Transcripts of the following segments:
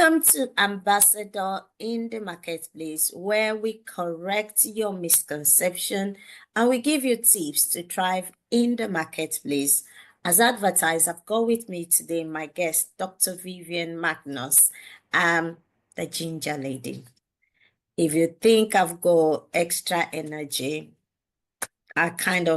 Welcome to Ambassador in the Marketplace, where we correct your misconception and we give you tips to thrive in the marketplace. As advertised, I've got with me today my guest, Dr. Vivian Magnus, the ginger lady. If you think I've got extra energy, I can't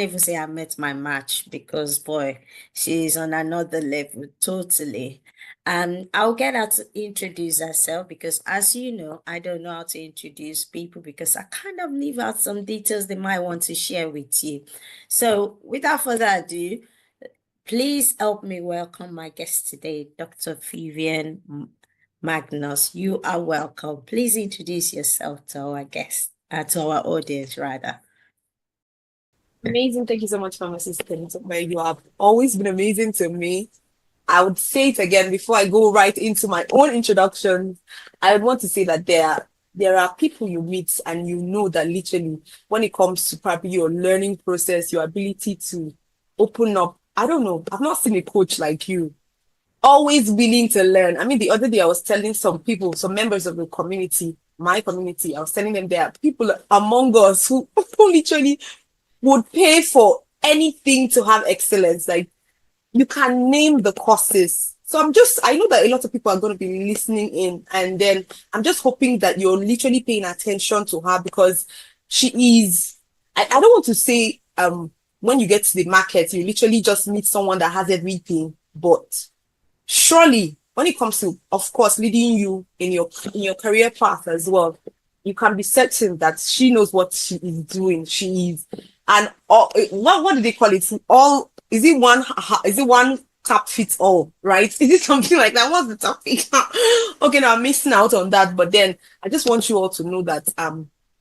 even say I met my match because boy, she's on another level, totally. I'll get her to introduce herself because as you know, I don't know how to introduce people because I kind of leave out some details they might want to share with you. So without further ado, please help me welcome my guest today, Dr. Vivian Magnus. You are welcome. Please introduce yourself to our guest, to our audience rather. Amazing. Thank you so much for my sister. You have always been amazing to me. I would say it again before I go right into my own introduction. I would want to say that there are people you meet and you know that literally when it comes to probably your learning process, your ability to open up. I don't know. I've not seen a coach like you. Always willing to learn. I mean, the other day I was telling some people, some members of the community, my community, I was telling them there are people among us who literally would pay for anything to have excellence. Like you can name the courses. So I know that a lot of people are going to be listening in, and then I'm just hoping that you're literally paying attention to her because she is, I don't want to say, when you get to the market, you literally just meet someone that has everything, but surely when it comes to, of course, leading you in your career path as well, you can be certain that she knows what she is doing. She is, and what do they call it? All is it one? Is it one cap fits all? Right? Is it something like that? What's the topic? Okay, now I'm missing out on that. But then I just want you all to know that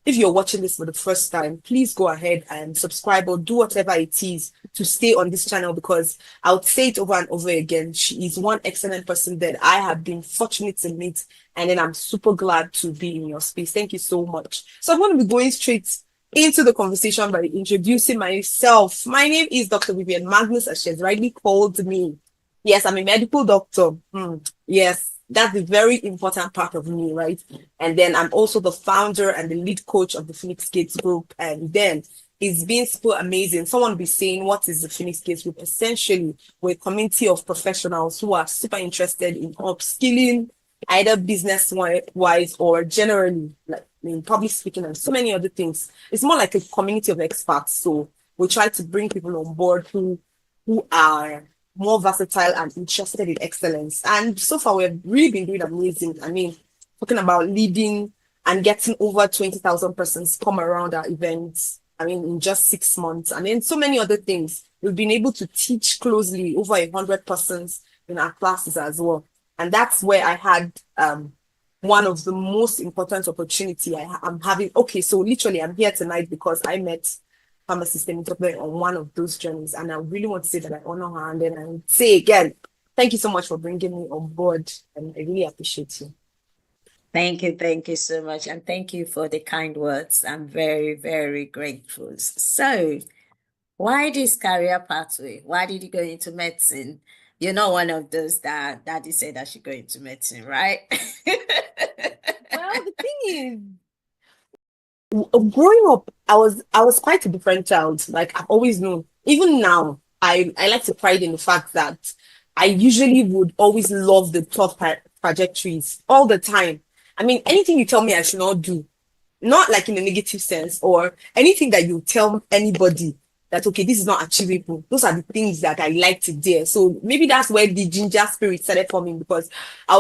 if you're watching this for the first time, please go ahead and subscribe or do whatever it is to stay on this channel because I would say it over and over again. She is one excellent person that I have been fortunate to meet, and then I'm super glad to be in your space. Thank you so much. So I'm going to be going straight into the conversation by introducing myself. My name is Dr. Vivian Magnus, as she has rightly called me. Yes, I'm a medical doctor. Yes. That's the very important part of me, right? And then I'm also the founder and the lead coach of the Phoenix Gates Group. And then it's been super amazing. Someone will be saying, what is the Phoenix Gates Group? Essentially, we're a community of professionals who are super interested in upskilling, either business-wise or generally, like in public speaking and so many other things. It's more like a community of experts. So we try to bring people on board who are more versatile and interested in excellence. And so far, we've really been doing amazing. I mean, talking about leading and getting over 20,000 persons come around our events. I mean, in just 6 months. And then so many other things. We've been able to teach closely over 100 persons in our classes as well. And that's where I had one of the most important opportunity I'm having. Okay, so literally I'm here tonight because I met pharmacist on one of those journeys, and I really want to say that I honor her, and then I would say again, thank you so much for bringing me on board, and I really appreciate you. Thank you so much, and thank you for the kind words. I'm very, very grateful. So, why this career pathway? Why did you go into medicine? You're not one of those that daddy said I should go into medicine, right? Well, the thing is, growing up, I was quite a different child. Like I've always known. Even now, I like to pride in the fact that I usually would always love the top trajectories all the time. I mean, anything you tell me I should not do, not like in a negative sense, or anything that you tell anybody that okay, this is not achievable. Those are the things that I like to do. So maybe that's where the ginger spirit started forming because I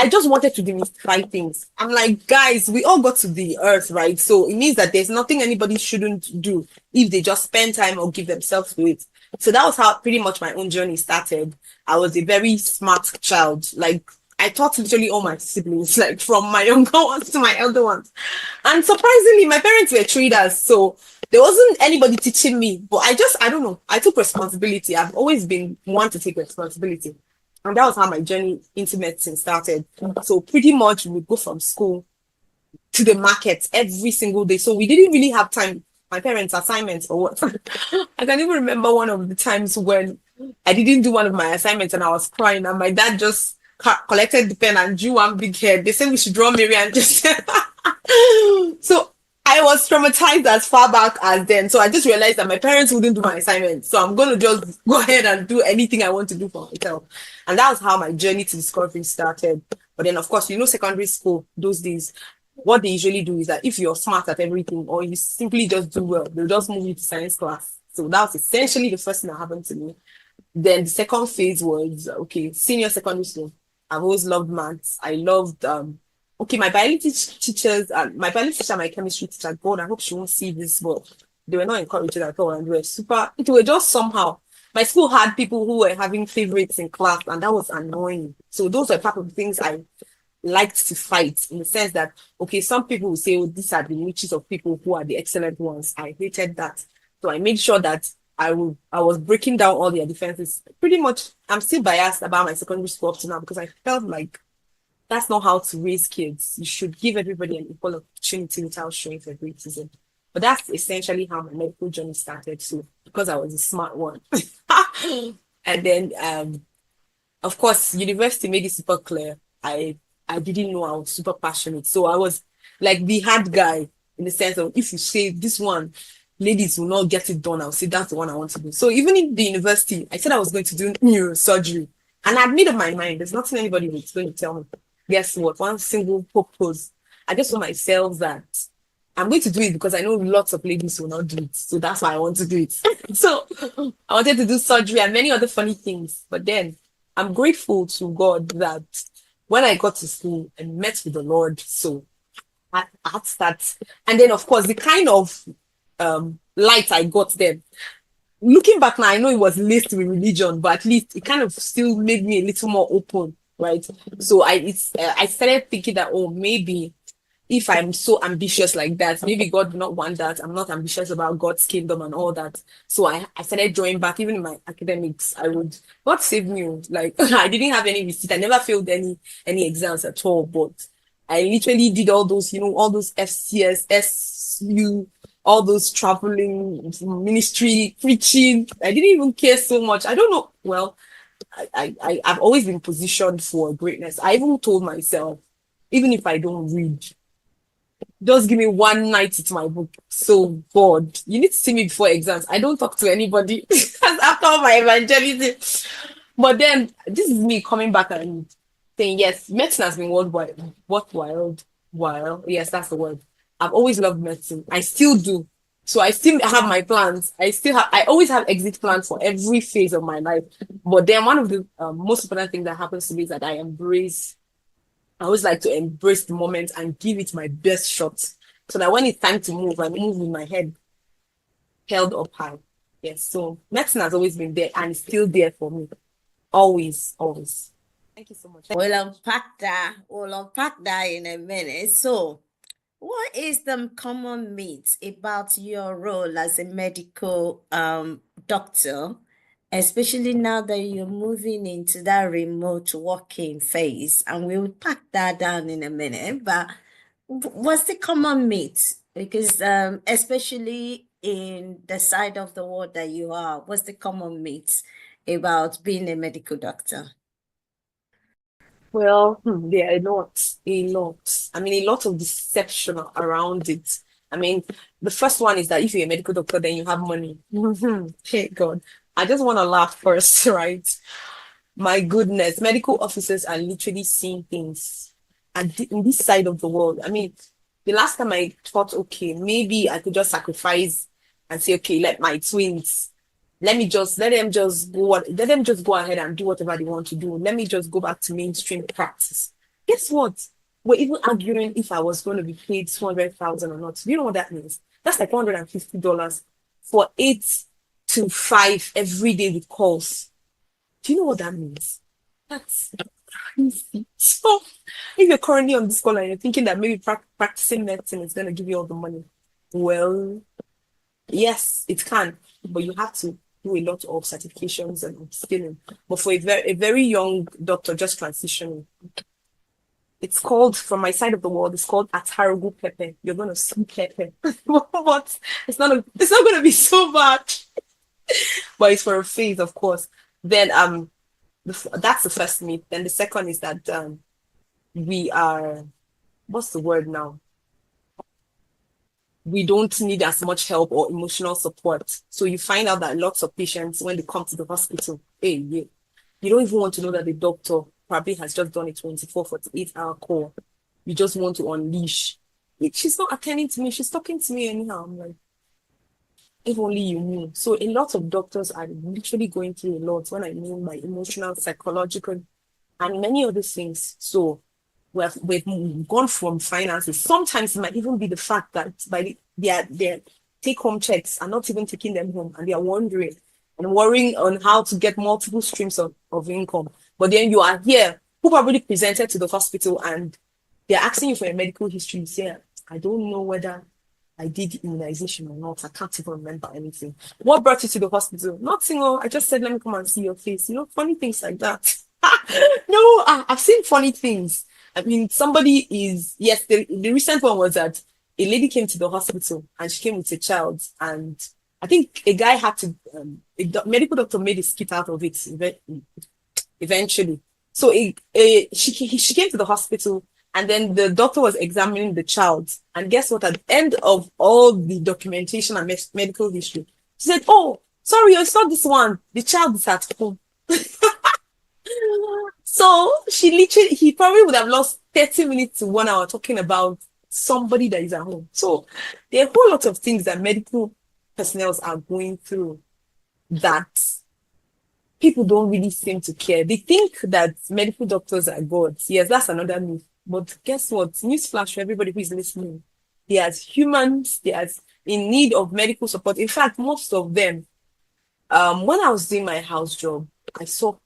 just wanted to demystify things. I'm like, guys, we all got to the earth, right? So it means that there's nothing anybody shouldn't do if they just spend time or give themselves to it. So that was how pretty much my own journey started. I was a very smart child. Like I taught literally all my siblings, like from my younger ones to my elder ones. And surprisingly, my parents were traders. So there wasn't anybody teaching me, but I don't know. I took responsibility. I've always been one to take responsibility. And that was how my journey into medicine started. So pretty much we would go from school to the market every single day. So we didn't really have time. My parents' assignments or what. I can even remember one of the times when I didn't do one of my assignments and I was crying and my dad just collected the pen and drew one big head. They said we should draw Mary and just so I was traumatized as far back as then. So I just realized that my parents wouldn't do my assignments. So I'm going to just go ahead and do anything I want to do for myself. And that was how my journey to discovery started. But then, of course, secondary school, those days, what they usually do is that if you're smart at everything or you simply just do well, they'll just move you to science class. So that was essentially the first thing that happened to me. Then the second phase was, okay, senior secondary school. I've always loved maths. I loved okay, my biology teachers, my biology teacher, my chemistry teacher, God, I hope she won't see this, but they were not encouraging at all, and they were super, it was just somehow. My school had people who were having favorites in class, and that was annoying. So those were part of the things I liked to fight, in the sense that, okay, some people will say, oh, these are the niches of people who are the excellent ones. I hated that. So I made sure that I was breaking down all their defenses. Pretty much, I'm still biased about my secondary school up to now, because I felt like that's not how to raise kids. You should give everybody an equal opportunity without showing favoritism. But that's essentially how my medical journey started. So because I was a smart one. And then of course, university made it super clear. I didn't know I was super passionate. So I was like the hard guy, in the sense of, if you say this one, ladies will not get it done, I'll say that's the one I want to do. So even in the university, I said I was going to do neurosurgery. And I'd made up my mind. There's nothing anybody was going to tell me. Guess what? One single purpose. I just told myself that I'm going to do it because I know lots of ladies will not do it. So that's why I want to do it. So I wanted to do surgery and many other funny things. But then I'm grateful to God that when I got to school and met with the Lord, so I had that. And then, of course, the kind of light I got then. Looking back now, I know it was laced with religion, but at least it kind of still made me a little more open, right? So I started thinking that, oh, maybe if I'm so ambitious like that, maybe God did not want that. I'm not ambitious about God's kingdom and all that. So I started drawing back, even in my academics. God saved me. Like, I didn't have any receipt. I never failed any exams at all, but I literally did all those, all those FCS, SU, all those traveling, ministry, preaching. I didn't even care so much. I don't know. Well, I've always been positioned for greatness. I even told myself, even if I don't read, just give me one night to my book. So God, you need to see me before exams. I don't talk to anybody after all my evangelism. But then this is me coming back and saying, yes, medicine has been worthwhile. Yes, that's the word. I've always loved medicine. I still do. So I still have my plans. I always have exit plans for every phase of my life. But then one of the most important things that happens to me is that I always like to embrace the moment and give it my best shot. So that when it's time to move, I move with my head held up high. Yes. So medicine has always been there and it's still there for me. Always, always. Thank you so much. We'll unpack that in a minute. So, what is the common myth about your role as a medical doctor, especially now that you're moving into that remote working phase? And we'll pack that down in a minute. But what's the common myth? Because especially in the side of the world that you are, what's the common myth about being a medical doctor? Well, there are a lot. I mean, a lot of deception around it. I mean, the first one is that if you're a medical doctor, then you have money. Hey, God. I just want to laugh first, right? My goodness, medical officers are literally seeing things in this side of the world. I mean, the last time I thought, okay, maybe I could just sacrifice and say, okay, let them just go ahead and do whatever they want to do. Let me just go back to mainstream practice. Guess what? We're even arguing if I was going to be paid 200,000 or not. Do you know what that means? That's like $450 for 8 to 5 every day with calls. Do you know what that means? That's crazy. So if you're currently on this call and you're thinking that maybe practicing medicine is going to give you all the money, well, yes, it can, but you have to do a lot of certifications and upskilling. But for a very young doctor just transitioning, it's called, from my side of the world, it's called atarugu pepper. You're gonna see pepper, but it's not gonna be so bad. But it's for a phase, of course. Then That's the first myth. Then the second is that we are, what's the word now? We don't need as much help or emotional support. So you find out that lots of patients, when they come to the hospital, hey, you don't even want to know that the doctor probably has just done a 24, 48-hour call. You just want to unleash. She's not attending to me. She's talking to me anyhow. I'm like, if only you knew. So a lot of doctors are literally going through a lot when I mean by emotional, psychological, and many other things. So we've gone from finances. Sometimes it might even be the fact that their take-home checks are not even taking them home, and they are wondering and worrying on how to get multiple streams of income. But then you are here, who probably presented to the hospital, and they're asking you for a medical history. You say, I don't know whether I did immunization or not. I can't even remember anything. What brought you to the hospital? Nothing. Oh, I just said, let me come and see your face. Funny things like that. No, I've seen funny things. I mean, somebody is, yes, the recent one was that a lady came to the hospital and she came with a child. And I think a guy had to, medical doctor made a skit out of it eventually. So she came to the hospital, and then the doctor was examining the child. And guess what? At the end of all the documentation and medical history, she said, oh, sorry, I saw this one. The child is at home. So he probably would have lost 30 minutes to 1 hour talking about somebody that is at home. So there are a whole lot of things that medical personnel are going through that people don't really seem to care. They think that medical doctors are gods. Yes, that's another myth. But guess what? Newsflash for everybody who is listening. They are humans. They are in need of medical support. In fact, most of them, when I was doing my house job, I saw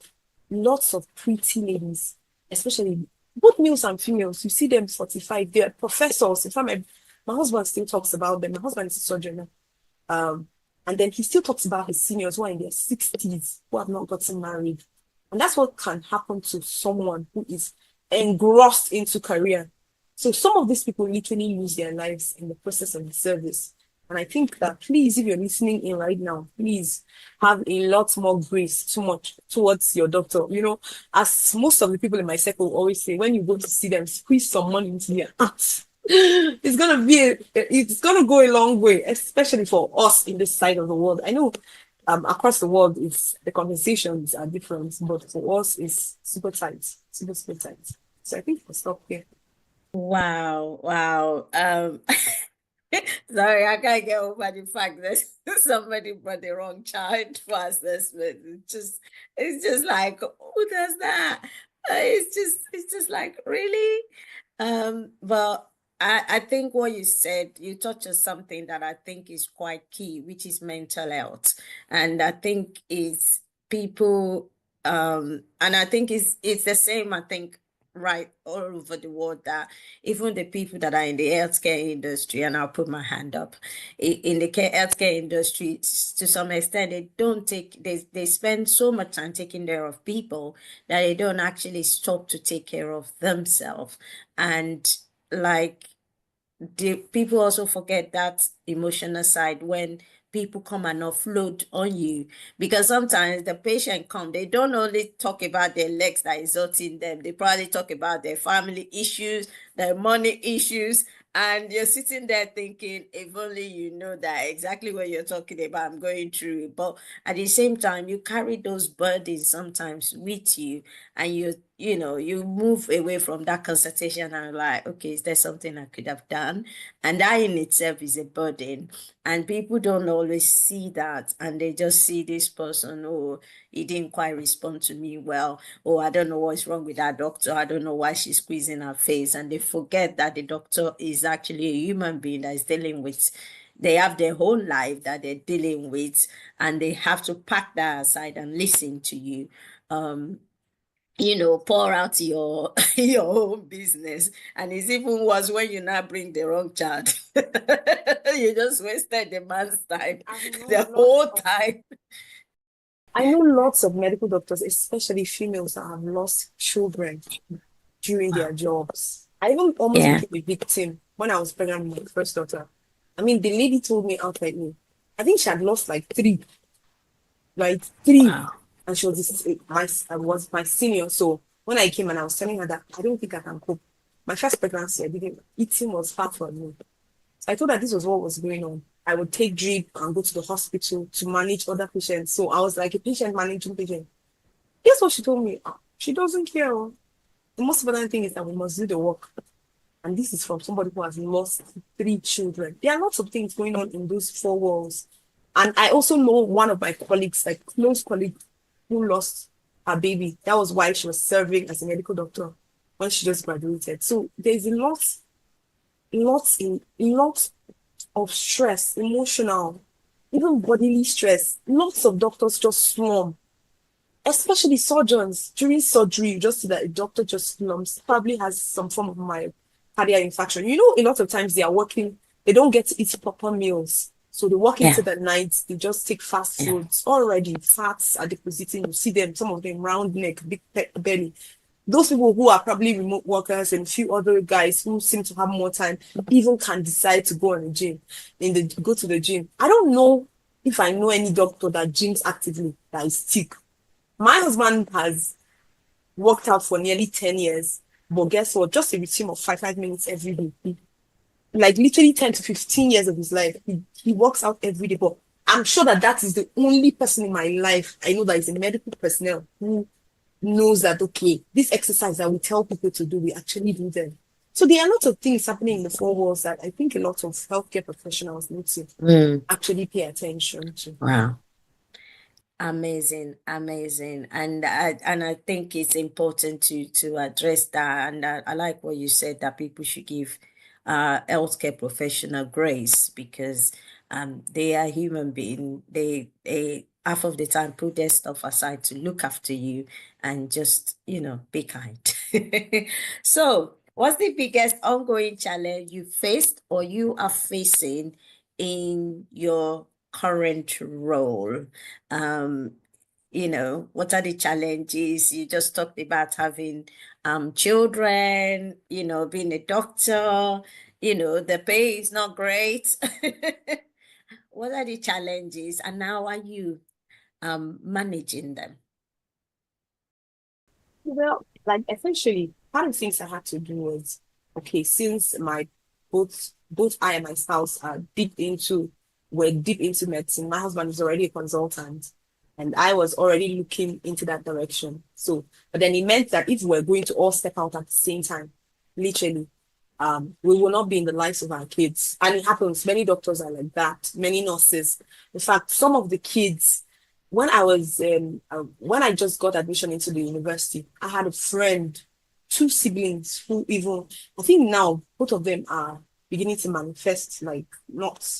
lots of pretty ladies, especially both males and females. You see them 45. They're professors. In fact, my husband still talks about them. My husband is a surgeon. And then he still talks about his seniors who are in their 60s, who have not gotten married. And that's what can happen to someone who is engrossed into career. So some of these people literally lose their lives in the process of the service. And I think that, please, if you're listening in right now, please have a lot more grace towards your doctor. As most of the people in my circle always say, when you go to see them, squeeze some money into their hands. It's gonna go a long way, especially for us in this side of the world. I know across the world the conversations are different, but for us it's super tight, super, super tight. So I think we'll stop here. Wow, wow. Sorry, I can't get over the fact that somebody brought the wrong child for assessment. It's just like, who does that? It's just like, really? But I think what you said, you touched on something that I think is quite key, which is mental health. And I think is people, and I think it's the same, I think, right all over the world, that even the people that are in the healthcare industry, and I'll put my hand up, in the healthcare industry, to some extent, they spend so much time taking care of people that they don't actually stop to take care of themselves. And like, the people also forget that emotional side when people come and offload on you, because sometimes the patient come, they don't only talk about their legs that is hurting them, they probably talk about their family issues, their money issues, and you're sitting there thinking, if only you know that exactly what you're talking about, I'm going through it. But at the same time, you carry those burdens sometimes with you, and you move away from that consultation and like, okay, is there something I could have done? And that in itself is a burden. And people don't always see that, and they just see this person, oh, he didn't quite respond to me well, oh, I don't know what's wrong with that doctor, I don't know why she's squeezing her face. And they forget that the doctor is actually a human being that is dealing with, they have their whole life that they're dealing with, and they have to pack that aside and listen to you. Pour out your your own business. And it's even worse when you now bring the wrong child. You just wasted the man's time, the whole time. I know lots of medical doctors, especially females, that have lost children during their jobs. I even almost Yeah. became a victim when I was pregnant with my first daughter. I mean, the lady told me outrightly, I think she had lost like three. Wow. and she was I was my senior. So when I came and I was telling her that I don't think I can cope. My first pregnancy, I didn't eating was hard for me. So I told her this was what was going on. I would take drip and go to the hospital to manage other patients. So I was like a patient managing patient. Guess what she told me? "Ah, she doesn't care. Oh. The most important thing is that we must do the work." And this is from somebody who has lost 3 children. There are lots of things going on in those 4 walls. And I also know one of my colleagues, like close colleague, who lost her baby. That was why she was serving as a medical doctor when she just graduated. So there's lots of stress, emotional, even bodily stress. Lots of doctors just slump, especially surgeons. During surgery, you just see that a doctor just slumps, probably has some form of cardiac infarction. You know, a lot of times they are working, they don't get to eat proper meals. So they work into Yeah, the night, they just take fast yeah, foods. Already fats are depositing. You see them, some of them round neck, big belly. Those people who are probably remote workers and a few other guys who seem to have more time even can decide to go on the gym go to the gym. I don't know if I know any doctor that gyms actively that is sick. My husband has worked out for nearly 10 years, but guess what? Just a routine of 5 minutes every day. Like literally 10 to 15 years of his life, he works out every day. But I'm sure that that is the only person in my life I know that is a medical personnel who knows that, okay, this exercise that we tell people to do, we actually do them. So there are lots of things happening in the 4 walls that I think a lot of healthcare professionals need to mm, actually pay attention to. wow. Amazing, amazing. And I think it's important to address that. And I like what you said, that people should give healthcare professional grace, because they are human being. They half of the time put their stuff aside to look after you, and just, be kind. So, what's the biggest ongoing challenge you faced or you are facing in your current role? um what are the challenges? You just talked about having children, being a doctor, the pay is not great. What are the challenges, and how are you managing them? Well, like essentially, part of the things I had to do was, okay, since my both I and my spouse are deep into medicine. My husband is already a consultant, and I was already looking into that direction. So, but then it meant that if we're going to all step out at the same time, literally, we will not be in the lives of our kids. And it happens. Many doctors are like that. Many nurses. In fact, some of the kids when I just got admission into the university, I had a friend, 2 siblings who even, I think now both of them are beginning to manifest, like not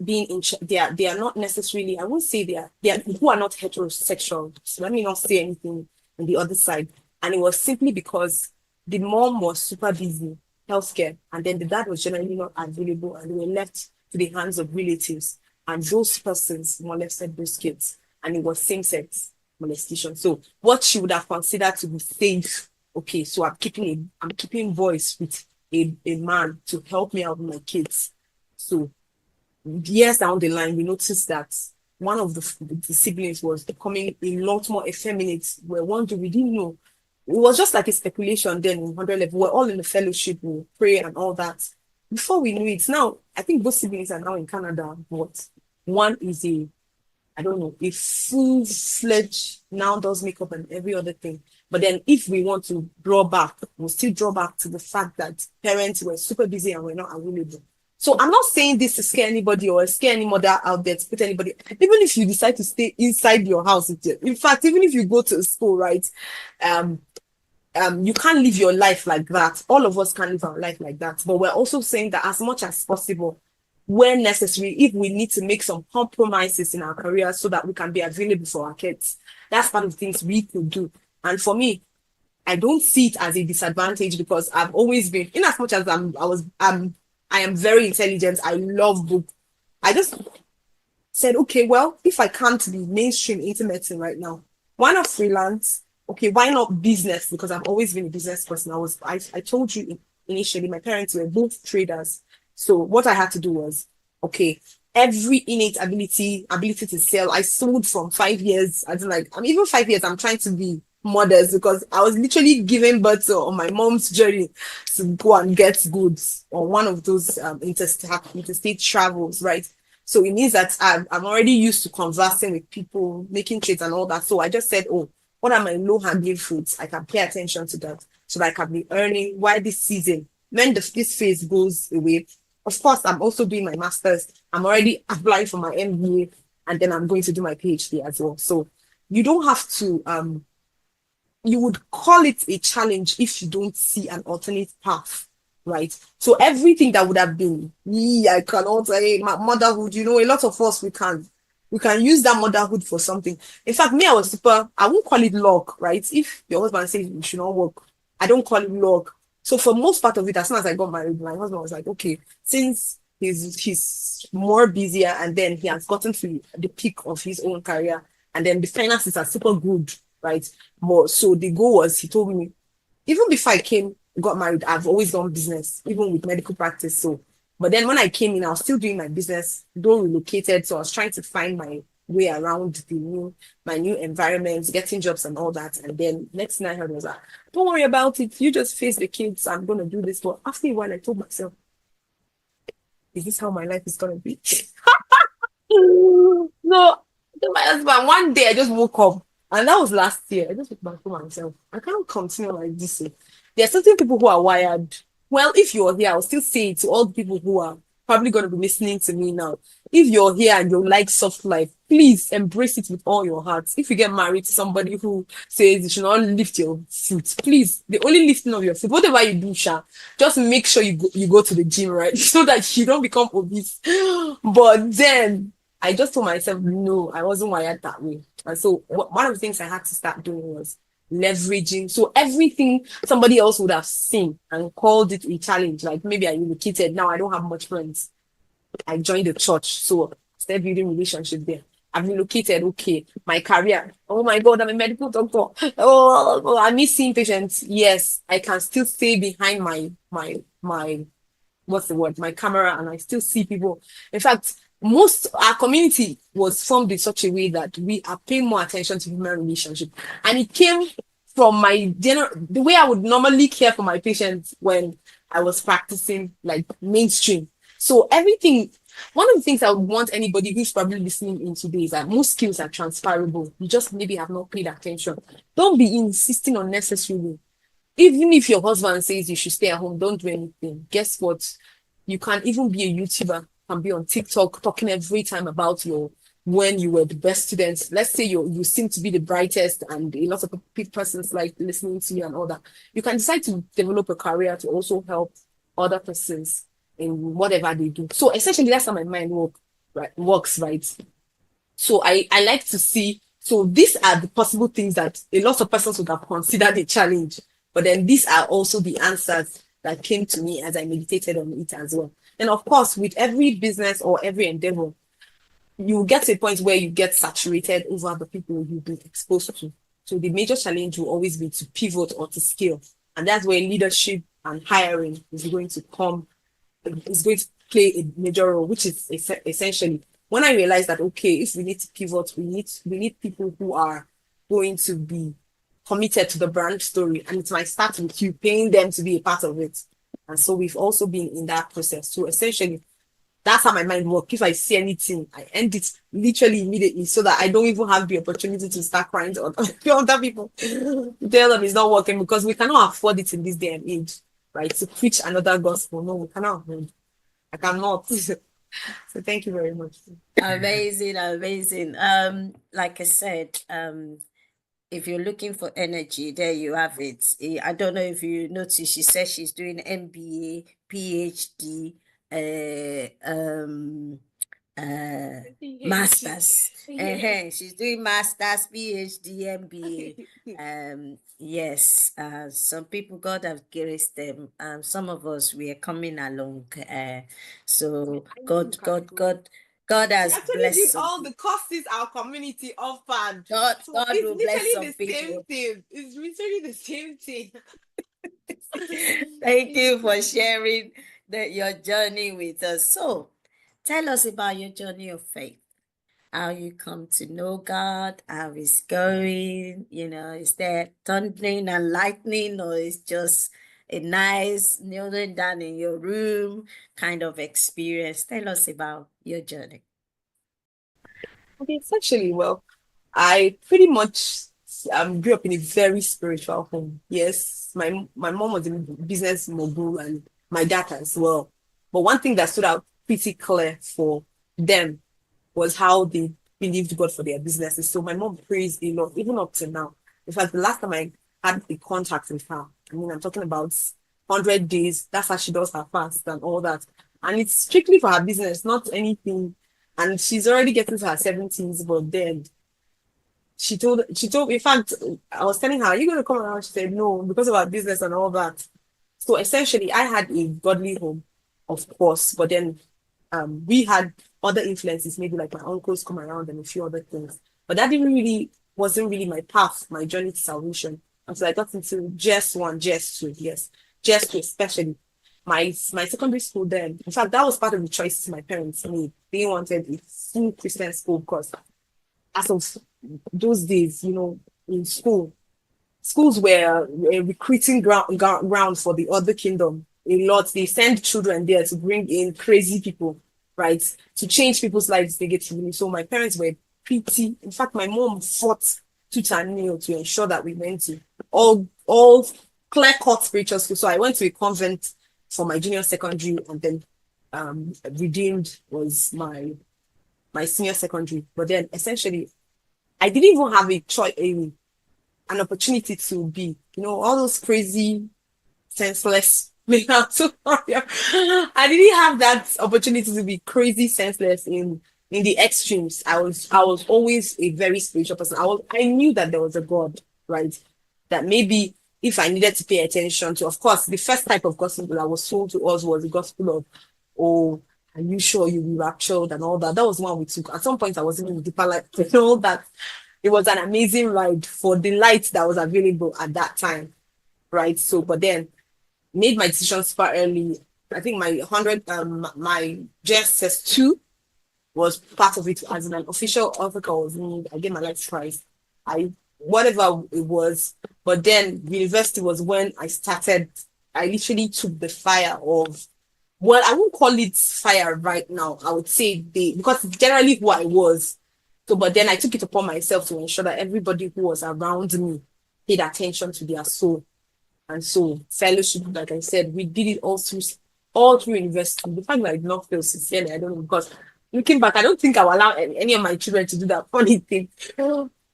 being they are not necessarily, I won't say they are who are not heterosexual. So let me not say anything on the other side. And it was simply because the mom was super busy, healthcare, and then the dad was generally not available, and they were left to the hands of relatives. And those persons molested those kids, and it was same-sex molestation. So what she would have considered to be safe, okay, so I'm keeping voice with a man to help me out with my kids. So years down the line, we noticed that one of the siblings was becoming a lot more effeminate. We're wondering, we didn't know. It was just like a speculation then in 100 level. We're all in the fellowship, we pray and all that. Before we knew it, now, I think both siblings are now in Canada, but one is I don't know, a full-fledged now does makeup and every other thing. But then if we want to draw back, we'll still draw back to the fact that parents were super busy and were not available. So I'm not saying this to scare anybody or scare any mother out there, to put anybody, even if you decide to stay inside your house. In fact, even if you go to school, right? Um, you can't live your life like that. All of us can't live our life like that. But we're also saying that as much as possible, where necessary, if we need to make some compromises in our career so that we can be available for our kids, that's part of the things we could do. And for me, I don't see it as a disadvantage, because I've always been, in as much as I am very intelligent, I love book. I just said, okay, well, if I can't be mainstream into medicine right now, why not freelance? Okay, why not business? Because I've always been a business person. I told you initially, my parents were both traders. So what I had to do was, okay, every innate ability to sell. I sold from 5 years. I was like, I'm even 5 years, I'm trying to be modest because I was literally giving birth to on my mom's journey to go and get goods on one of those interstate travels, right? So it means that I'm already used to conversing with people, making trades and all that. So I just said, oh, what are my low hanging fruits? I can pay attention to that so that I can be earning while this season, when this phase goes away. Of course, I'm also doing my master's. I'm already applying for my MBA, and then I'm going to do my PhD as well. So you don't have to you would call it a challenge if you don't see an alternate path, right? So everything that would have been me, I cannot say my motherhood, a lot of us we can use that motherhood for something. In fact, me, I won't call it luck, right? If your husband says you should not work, I don't call it luck. So for most part of it, as soon as I got married, my husband was like, okay, since he's more busier and then he has gotten to the peak of his own career and then the finances are super good, right? But so the goal was, he told me, even before I got married, I've always done business, even with medical practice. So, but then when I came in, I was still doing my business, though relocated. So I was trying to find my way around my new environment, getting jobs and all that. And then next thing I heard was like, don't worry about it. You just face the kids. I'm going to do this. But after a while, I told myself, is this how my life is going to be? No, my husband, one day I just woke up, and that was last year. I just woke back to myself. I can't continue like this. There are certain people who are wired. Well, if you're here, I'll still say it to all the people who are probably going to be listening to me now. If you're here and you like soft life, please embrace it with all your heart. If you get married to somebody who says you should not lift your foot, please, the only lifting of your foot, whatever you do, Sha, just make sure you go to the gym, right? So that you don't become obese. But then I just told myself, no, I wasn't wired that way. And so one of the things I had to start doing was leveraging. So everything somebody else would have seen and called it a challenge, like maybe I relocated, now I don't have much friends. I joined the church. So started building relationship there. I've relocated, okay. My career. Oh my God, I'm a medical doctor. I miss seeing patients. Yes, I can still stay behind my what's the word, my camera, and I still see people. In fact, most our community was formed in such a way that we are paying more attention to human relationship. And it came from my general the way I would normally care for my patients when I was practicing like mainstream. So everything one of the things I would want anybody who's probably listening in today is that most skills are transferable. You just maybe have not paid attention. Don't be insisting unnecessarily. Even if your husband says you should stay at home, don't do anything. Guess what? You can even be a YouTuber, can be on TikTok talking every time about your when you were the best students. Let's say you seem to be the brightest and a lot of persons like listening to you and all that. You can decide to develop a career to also help other persons in whatever they do. So essentially that's how my mind works, right? So I like to see. So these are the possible things that a lot of persons would have considered a challenge. But then these are also the answers that came to me as I meditated on it as well. And of course, with every business or every endeavor, you get to a point where you get saturated over the people you've been exposed to. So the major challenge will always be to pivot or to scale. And that's where leadership and hiring is going to play a major role, which is essentially when I realized that okay, if we need to pivot, we need people who are going to be committed to the brand story, and it might start with you paying them to be a part of it. And so we've also been in that process. So essentially, that's how my mind works. If I see anything, I end it literally immediately so that I don't even have the opportunity to start crying to other people. Tell them it's not working because we cannot afford it in this day and age, right? To preach another gospel. No, we cannot afford. I cannot. So thank you very much. Amazing, amazing. Like I said, if you're looking for energy, there you have it. I don't know if you noticed, she says she's doing MBA, PhD, masters. She's doing masters, PhD, MBA. Yes. Some people God have graced them. Some of us we are coming along. So God We has actually did blessed some all the people. courses our community offered. So God it's will bless literally some the same people. thing. It's literally the same thing. Thank you for sharing your journey with us. So, Tell us about your journey of faith. How you come to know God, how it's going, is there thundering and lightning, or it's just a nice kneeling down in your room kind of experience? Tell us about your journey. Okay, essentially, well, I pretty much grew up in a very spiritual home. Yes, my mom was a business mogul and my dad as well. But one thing that stood out pretty clear for them was how they believed God for their businesses. So my mom prays a lot, even up to now. In fact, the last time I had a contact with her, I mean, I'm talking about 100 days. That's how she does her fast and all that. And it's strictly for her business, not anything. And she's already getting to her 70s, but then in fact, I was telling her, are you going to come around? She said, no, because of our business and all that. So essentially, I had a godly home, of course, but then we had other influences, maybe like my uncles come around and a few other things. But that didn't really wasn't really my path, my journey to salvation until I got into just one, just two, yes, just two, especially my secondary school. Then, in fact, that was part of the choices my parents made. They wanted a full Christian school because as of those days, in school, schools were a recruiting ground for the other kingdom. A lot. They send children there to bring in crazy people, right? To change people's lives negatively. So my parents were pretty. In fact, my mom fought tooth and nail to ensure that we went to all clear cut spiritual school. So I went to a convent for my junior secondary, and then Redeemed was my senior secondary. But then essentially, I didn't even have a choice, an opportunity to be, all those crazy, senseless. I'm so sorry. I didn't have that opportunity to be crazy, senseless in the extremes. I was always a very spiritual person. I knew that there was a God, right? That maybe if I needed to pay attention to, of course, the first type of gospel that was sold to us was the gospel of, oh, are you sure you'll be raptured and all that? That was one we took. At some point, I was in deeper life and all that. It was an amazing ride for the light that was available at that time, right? So, but then made my decision super early. I think my JSS2 was part of it as an official officer. Was me. I gave my life twice. Whatever it was, but then university was when I started. I literally took the fire of, well, I won't call it fire right now. I would say because it's generally who I was. So, but then I took it upon myself to ensure that everybody who was around me paid attention to their soul. And so, fellowship, like I said, we did it all through university. The fact that I did not feel sincerely, I don't know, because looking back, I don't think I will allow any of my children to do that funny thing.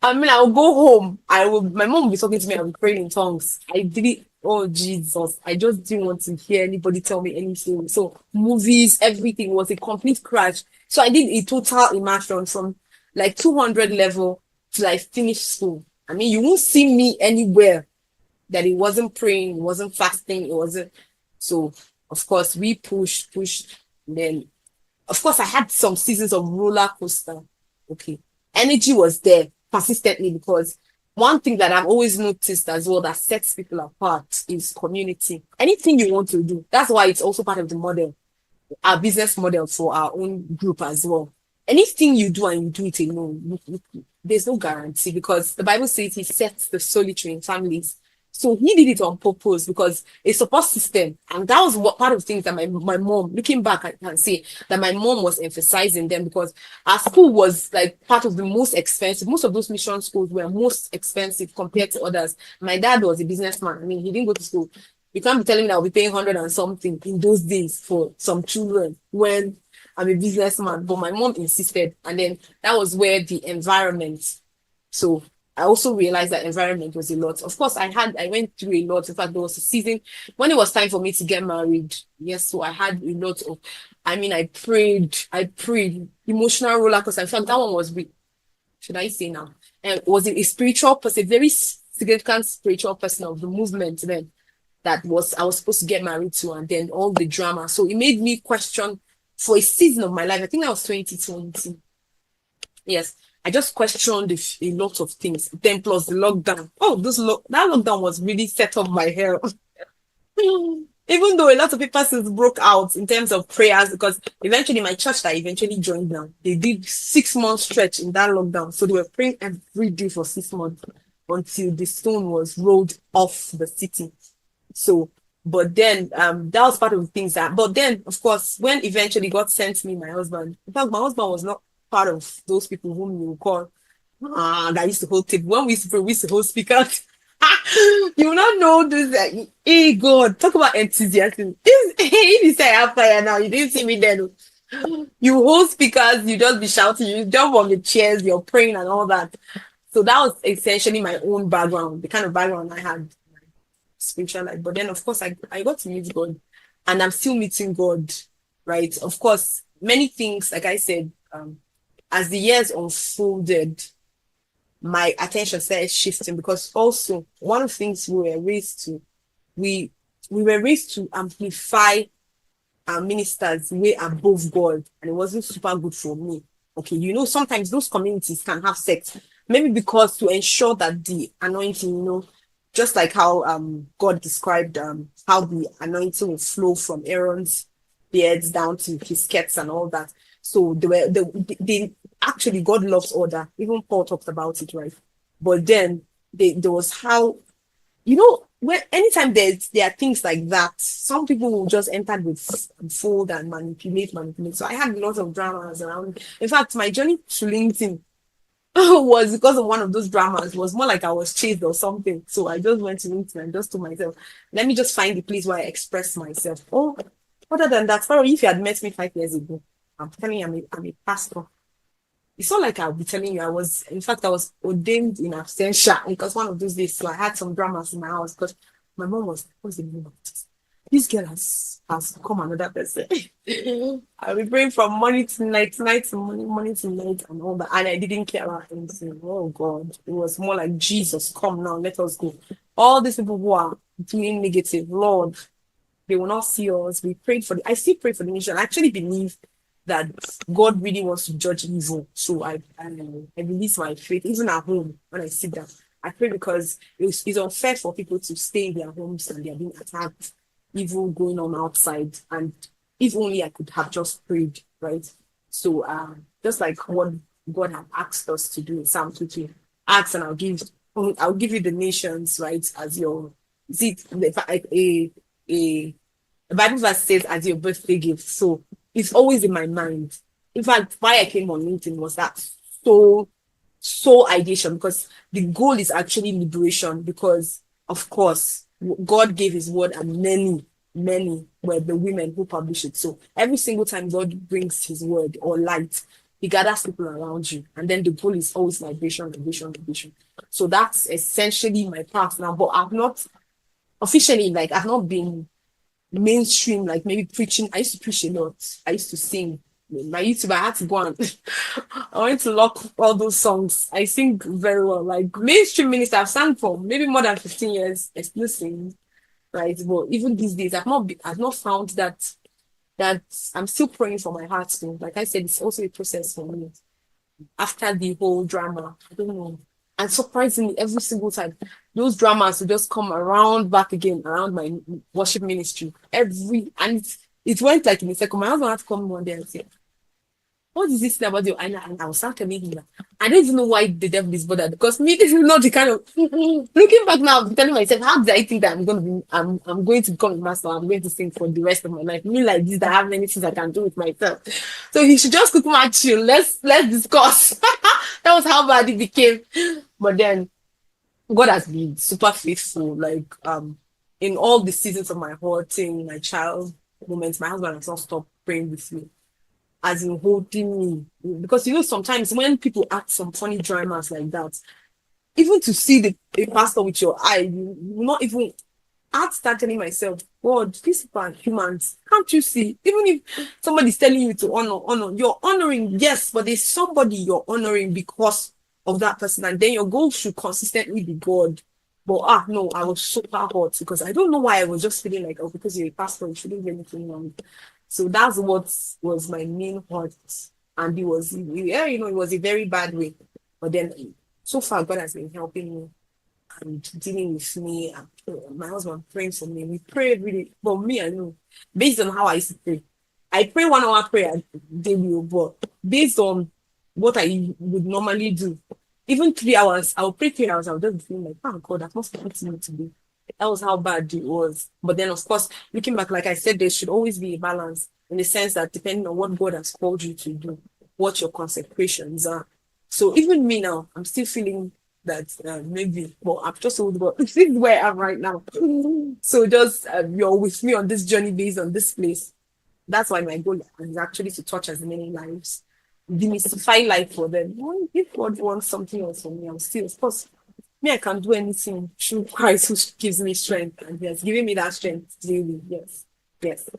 I mean, I will go home. My mom will be talking to me, I will be praying in tongues. I did it. Oh, Jesus. I just didn't want to hear anybody tell me anything. So, movies, everything was a complete crash. So, I did a total immersion from like 200 level till I finished school. I mean, you won't see me anywhere that it wasn't praying, it wasn't fasting, it wasn't. So, of course, we pushed. Then, of course, I had some seasons of roller coaster. Okay. Energy was there persistently because one thing that I've always noticed as well that sets people apart is community. Anything you want to do, that's why it's also part of the model, our business model for our own group as well. Anything you do and you do it alone, there's no guarantee because the Bible says he sets the solitary in families. So he did it on purpose because a support system, and that was what part of the things that my mom, looking back, I can say that my mom was emphasizing them because our school was like part of the most expensive. Most of those mission schools were most expensive compared to others. My dad was a businessman. I mean, he didn't go to school. You can't be telling me that I'll be paying 100 and something in those days for some children when I'm a businessman. But my mom insisted, and then that was where the environment. So I also realized that environment was a lot. Of course, I went through a lot. In fact, there was a season when it was time for me to get married. Yes, so I had a lot of, I mean, I prayed, emotional roller coaster. In fact, that one was, should I say now? And was it a spiritual person, a very significant spiritual person of the movement then I was supposed to get married to, and then all the drama. So it made me question for a season of my life. I think that was 2020. Yes, I just questioned a lot of things. Then plus the lockdown. Oh, that lockdown was really set up my hair. Even though a lot of people since broke out in terms of prayers, because eventually my church that I eventually joined now, they did 6 months stretch in that lockdown. So they were praying every day for 6 months until the stone was rolled off the city. So, but then that was part of the things that, but then of course, when eventually God sent me my husband, in fact, my husband was not part of those people whom you call that used to hold table. When we used to pray, we used to hold speakers. You will not know this. Hey God, talk about enthusiasm. If you say I have fire now, you didn't see me then. You hold speakers, you just be shouting, you jump on the chairs, you're praying and all that. So that was essentially my own background, the kind of background I had, spiritual life. But then of course I got to meet God, and I'm still meeting God, right? Of course, many things, like I said, as the years unfolded, my attention started shifting, because also one of the things we we were raised to amplify our ministers way above God, and it wasn't super good for me. Okay, sometimes those communities can have sex, maybe because to ensure that the anointing, just like how God described how the anointing will flow from Aaron's beards down to his skirts and all that. So they actually, God loves order. Even Paul talked about it, right? But then there was how, when anytime there are things like that, some people will just enter with fold and manipulate. So I had lots of dramas around. In fact, my journey to LinkedIn was because of one of those dramas. It was more like I was chased or something. So I just went to LinkedIn and just told myself, let me just find the place where I express myself. Oh, other than that, sorry, if you had met me 5 years ago, I'm telling you, I'm a pastor. It's not like I'll be telling you in fact, I was ordained in absentia, because one of those days, so I had some dramas in my house, because my mom was, what's the name of this? This girl has become another person. I'll be praying from morning to night, night to morning to night, and all that. And I didn't care about anything. Oh God. It was more like, Jesus, come now, let us go. All these people who are doing negative, Lord, they will not see us. I still pray for the nation. I actually believe that God really wants to judge evil. So I release my faith, even at home, when I sit down. I pray, because it's unfair for people to stay in their homes and they're being attacked, evil going on outside. And if only I could have just prayed, right? So just like what God had asked us to do in Psalm 2:2, ask and I'll give you the nations, right, as your, is it a the Bible verse says, as your birthday gift. So it's always in my mind. In fact, why I came on LinkedIn was that so ideation, because the goal is actually liberation, because of course God gave his word, and many were the women who published it. So every single time God brings his word or light, he gathers people around you, and then the goal is always liberation. So that's essentially my path now. But I've not officially, like, I've not been mainstream, like maybe preaching. I used to preach a lot. I used to sing. My YouTube, I had to go and I went to lock all those songs. I sing very well. Like mainstream minister, I've sang for maybe more than 15 years. I still sing, right? But even these days, I've not found that I'm still praying for my heart too. Like I said, it's also a process for me. After the whole drama, I don't know. And surprisingly, every single time, those dramas will just come around back again around my worship ministry. And it went like in a second. My husband had to come one day and say, what is this thing about you? And I was start telling him that I don't even know why the devil is bothered, because me, this is not the kind of looking back now, I'm telling myself, how did I think that I'm going to become a master, I'm going to sing for the rest of my life? Me like this, that I have many things I can do with myself. So he should just cook my chill. Let's discuss. That was how bad it became. But then God has been super faithful. Like in all the seasons of my hurting, my child moments, my husband has not stopped praying with me, as in holding me. Because sometimes when people act some funny dramas like that, even to see a pastor with your eye, you will not even. I'd start telling myself, God, these people are humans. Can't you see? Even if somebody's telling you to honor, you're honoring, yes, but there's somebody you're honoring because of that person. And then your goal should consistently be God. But no, I was super hot, because I don't know why. I was just feeling like, oh, because you're a pastor, you shouldn't do anything wrong. So that's what was my main hurt. And it was a very bad way. But then so far, God has been helping me. and dealing with me, and my husband praying for me. We pray every day. But me, I know, based on how I used to pray, I pray 1 hour prayer daily, but based on what I would normally do, even 3 hours, I'll pray 3 hours. I'll just feel like, oh God, that must be me to do. That was how bad it was. But then, of course, looking back, like I said, there should always be a balance in the sense that depending on what God has called you to do, what your consecrations are. So even me now, I'm still feeling that maybe, well, I've just told God, this is where I am right now. So just you're with me on this journey based on this place. That's why my goal is actually to touch as many lives, demystify life for them. Well, if God wants something else from me, I'm still, of course, me, I can do anything through Christ who gives me strength, and He has given me that strength daily. Yes, yes.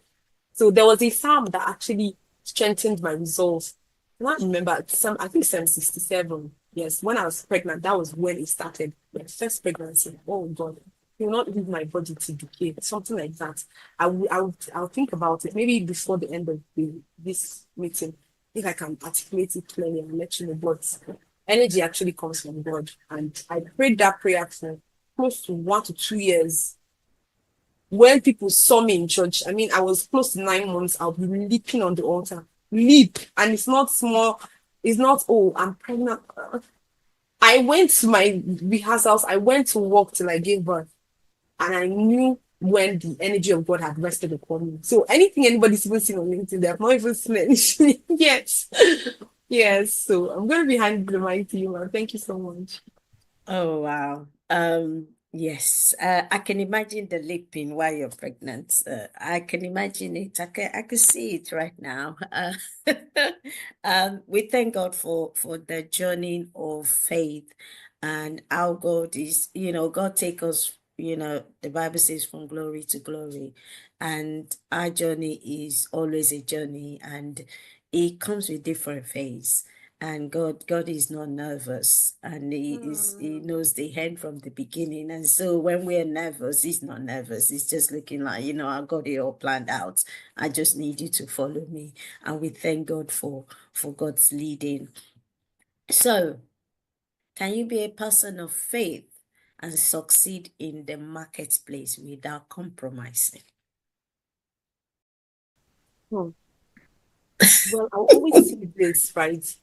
So there was a psalm that actually strengthened my resolve. And I remember some, I think Psalm 67. Yes, when I was pregnant, that was when it started. My first pregnancy. Oh God, you will not leave my body to decay. Something like that. I'll think about it maybe before the end of this meeting. If I can articulate it clearly and let you know. But energy actually comes from God. And I prayed that prayer for close to 1 to 2 years. When people saw me in church, I mean, I was close to 9 months, I'll be leaping on the altar. Leap. And it's not small. It's not, oh, I'm pregnant. I went to my rehearsals. I went to work till I gave birth. And I knew when the energy of God had rested upon me. So anything anybody's even seen on LinkedIn, they have not even seen anything yet. Yes. So I'm going to be handing the mic to you, man. Thank you so much. Oh, wow. Yes, I can imagine the leaping while you're pregnant. I can imagine it. I can see it right now. We thank God for the journey of faith and how God is, God take us, the Bible says from glory to glory. And our journey is always a journey, and it comes with different phase. And God is not nervous, and he knows the end from the beginning. And so when we're nervous, He's not nervous. He's just looking like, I got it all planned out. I just need you to follow me. And we thank God for God's leading. So can you be a person of faith and succeed in the marketplace without compromising? Hmm. Well, I always see this, right?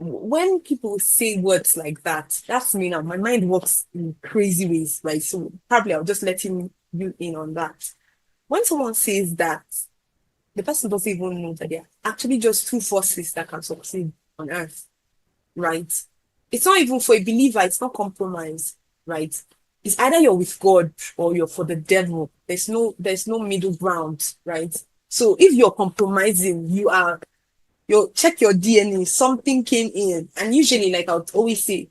When people say words like that, that's me now. My mind works in crazy ways, right? So probably I'll just let you in on that. When someone says that, the person doesn't even know that they're actually just two forces that can succeed on earth, right? It's not even for a believer, it's not compromise, right? It's either you're with God or you're for the devil. There's no middle ground, right? So if you're compromising, check your DNA, something came in. And usually, like I would always say,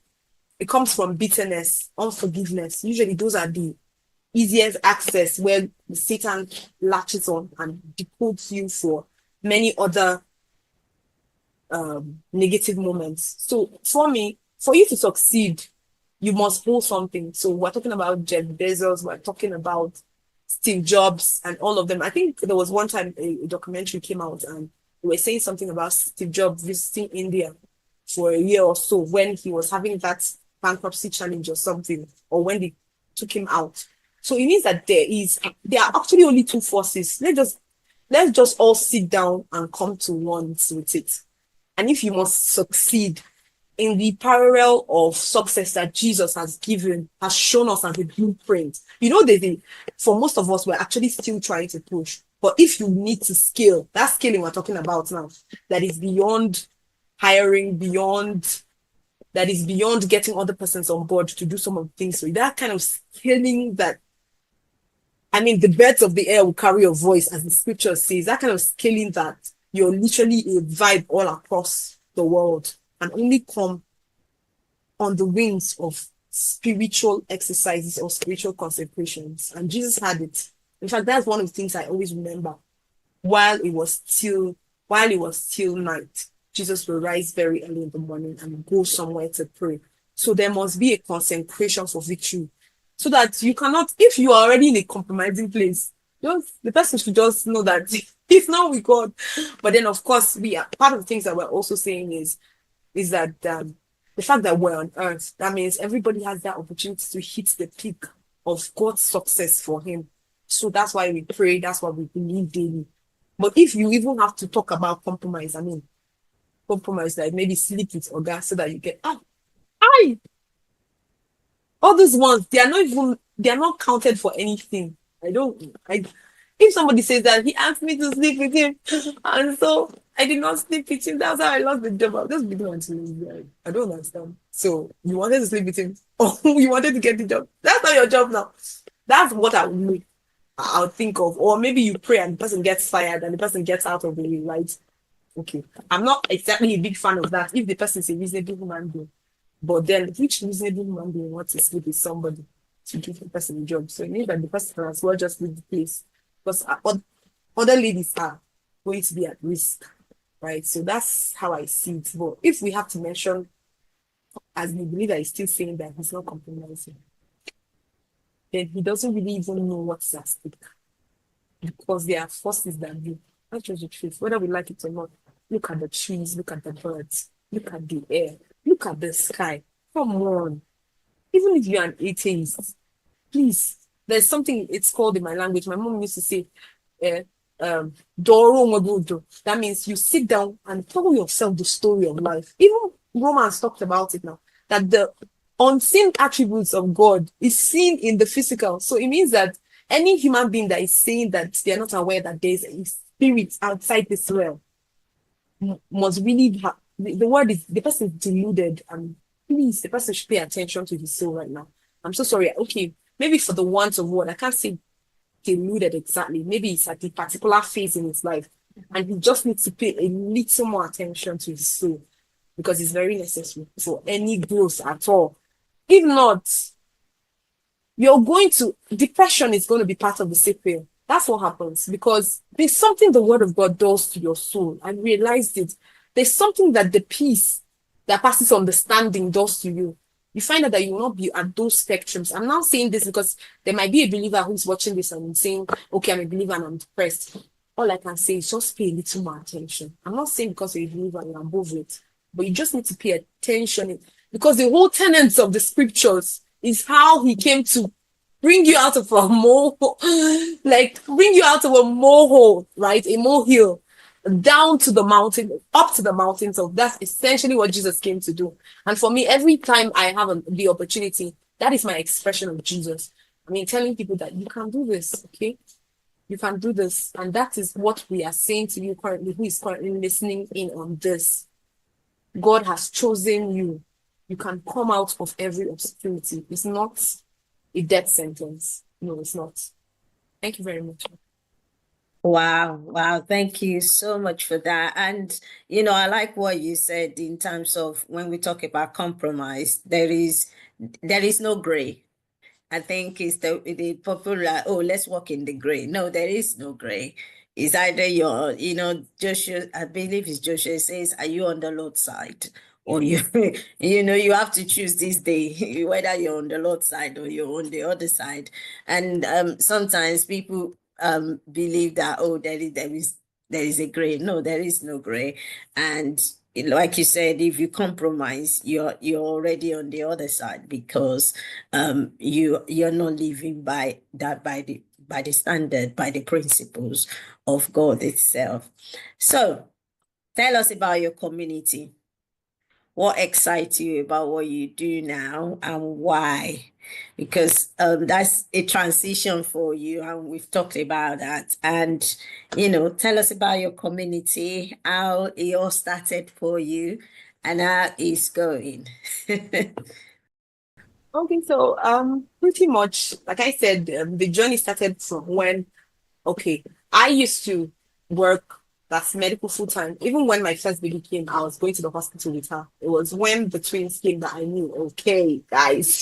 it comes from bitterness, unforgiveness. Usually those are the easiest access where Satan latches on and decodes you for many other negative moments. So for me, for you to succeed, you must hold something. So we're talking about Jeff Bezos, we're talking about Steve Jobs and all of them. I think there was one time a documentary came out and they were saying something about Steve Jobs visiting India for a year or so when he was having that bankruptcy challenge or something, or when they took him out. So it means that there are actually only two forces. Let's just all sit down and come to one with it. And if you must succeed in the parallel of success that Jesus has shown us as a blueprint. For most of us, we're actually still trying to push. But if you need to scale, that scaling we're talking about now, that is beyond hiring, that is beyond getting other persons on board to do some of the things. So that kind of scaling that, I mean, the birds of the air will carry your voice, as the scripture says, that kind of scaling that you're literally a vibe all across the world and only come on the wings of spiritual exercises or spiritual consecrations. And Jesus had it. In fact, that's one of the things I always remember. While it was still night, Jesus will rise very early in the morning and go somewhere to pray. So there must be a consecration for victory. So that you cannot, if you are already in a compromising place, the person should just know that it's not with God. But then, of course, part of the things that we're also saying is that the the fact that we're on earth, that means everybody has that opportunity to hit the peak of God's success for him. So that's why we pray, that's why we believe daily. But if you even have to talk about compromise, I mean, compromise, like maybe sleep with Oga so that you get, I all those ones, they are not counted for anything. I don't I if somebody says that he asked me to sleep with him and so I did not sleep with him, that's how I lost the job. I'll just be doing to I don't understand. So you wanted to sleep with him or you wanted to get the job. That's not your job now. That's what I would make. I'll think of. Or maybe you pray and the person gets fired and the person gets out of the right. Okay. I'm not exactly a big fan of that if the person is a reasonable human being. But then, which reasonable human being wants to sleep with somebody to give the person a job? So it means that the person can as well just leave the place because other ladies are going to be at risk, right? So that's how I see it. But if we have to mention, as the believer is still saying that he's not compromising, then he doesn't really even know what's at stake because there are forces that do. That's just the truth, whether we like it or not. Look at the trees, look at the birds, look at the air, look at the sky. Come on. Even if you're an atheist, please, there's something it's called in my language. My mom used to say, eh, Doro Mabudo. That means you sit down and tell yourself the story of life. Even Romans talked about it now, that the unseen attributes of God is seen in the physical. So it means that any human being that is saying that they're not aware that there's a spirit outside this realm must really have the word is the person is deluded, and please the person should pay attention to his soul right now. I'm so sorry. Okay, maybe for the want of word, I can't say deluded exactly. Maybe it's at a particular phase in his life, and he just needs to pay a little more attention to his soul because it's very necessary for any growth at all. If not, you're going to depression is going to be part of the sequel. That's what happens because there's something the word of God does to your soul. I realized it. There's something that the peace that passes understanding does to you. You find out that you will not be at those spectrums. I'm not saying this because there might be a believer who's watching this and saying, okay, I'm a believer and I'm depressed. All I can say is just pay a little more attention. I'm not saying because you're a believer you're above it, but you just need to pay attention because the whole tenets of the scriptures is how he came to bring you out of a mole, like bring you out of a molehill, right? A molehill down to the mountain, up to the mountains. So that's essentially what Jesus came to do. And for me, every time I have the opportunity, that is my expression of Jesus. I mean, telling people that you can do this, okay? You can do this. And that is what we are saying to you currently, who is currently listening in on this. God has chosen you. You can come out of every obscurity. It's not a death sentence. No, it's not. Thank you very much. Wow, wow. Thank you so much for that. And, I like what you said in terms of when we talk about compromise, there is no gray. I think it's the popular, oh, let's walk in the gray. No, there is no gray. It's either Joshua, I believe it's Joshua says, are you on the Lord's side? Or you have to choose this day, whether you're on the Lord's side or you're on the other side. And sometimes people believe that, oh, there is a gray. No, there is no gray. And like you said, if you compromise, you're already on the other side because you're not living by the standard, by the principles of God itself. So tell us about your community. What excites you about what you do now and why? Because that's a transition for you, and we've talked about that. And tell us about your community, how it all started for you, and how it's going. Okay, so pretty much, like I said, the journey started from when, okay, I used to work that's medical full time. Even when my first baby came, I was going to the hospital with her. It was when the twins came that I knew, okay, guys,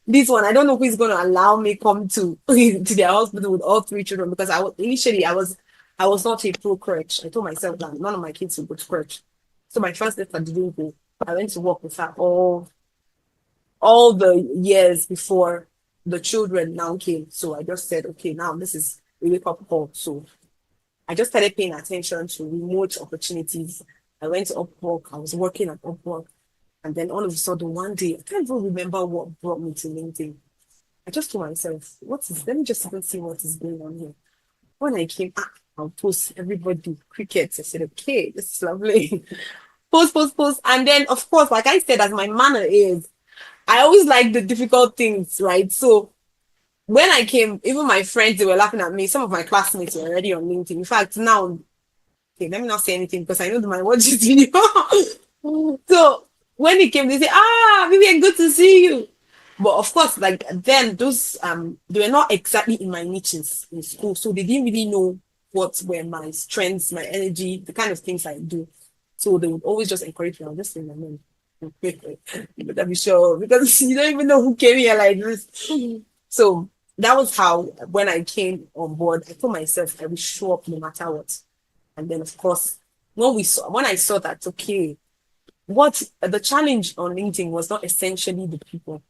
this one, I don't know who is going to allow me come to their hospital with all three children because I was not a pro crutch. I told myself that none of my kids would go to crutch. So my first letter didn't go. I went to work with her all the years before the children now came. So I just said, okay, now this is a wake up call. So I just started paying attention to remote opportunities. I went to Upwork. I was working at Upwork. And then all of a sudden, one day, I can't even remember what brought me to LinkedIn. I just told myself, let me just even see what is going on here. When I came, I'll post everybody crickets. I said, okay, this is lovely. Post, post, post. And then, of course, like I said, as my manner is, I always like the difficult things, right? So when I came, even my friends, they were laughing at me. Some of my classmates were already on LinkedIn. In fact, now, okay, let me not say anything because I know they might watch this video. So when it came, they say, Vivian, good to see you. But of course, like then those they were not exactly in my niches in school, so they didn't really know what were my strengths, my energy, the kind of things I do. So they would always just encourage me. I'll just say my name. You better be sure because you don't even know who came here like this. So that was how when I came on board, I told myself I will show up no matter what. And then of course, when I saw that, okay, what the challenge on LinkedIn was not essentially the people.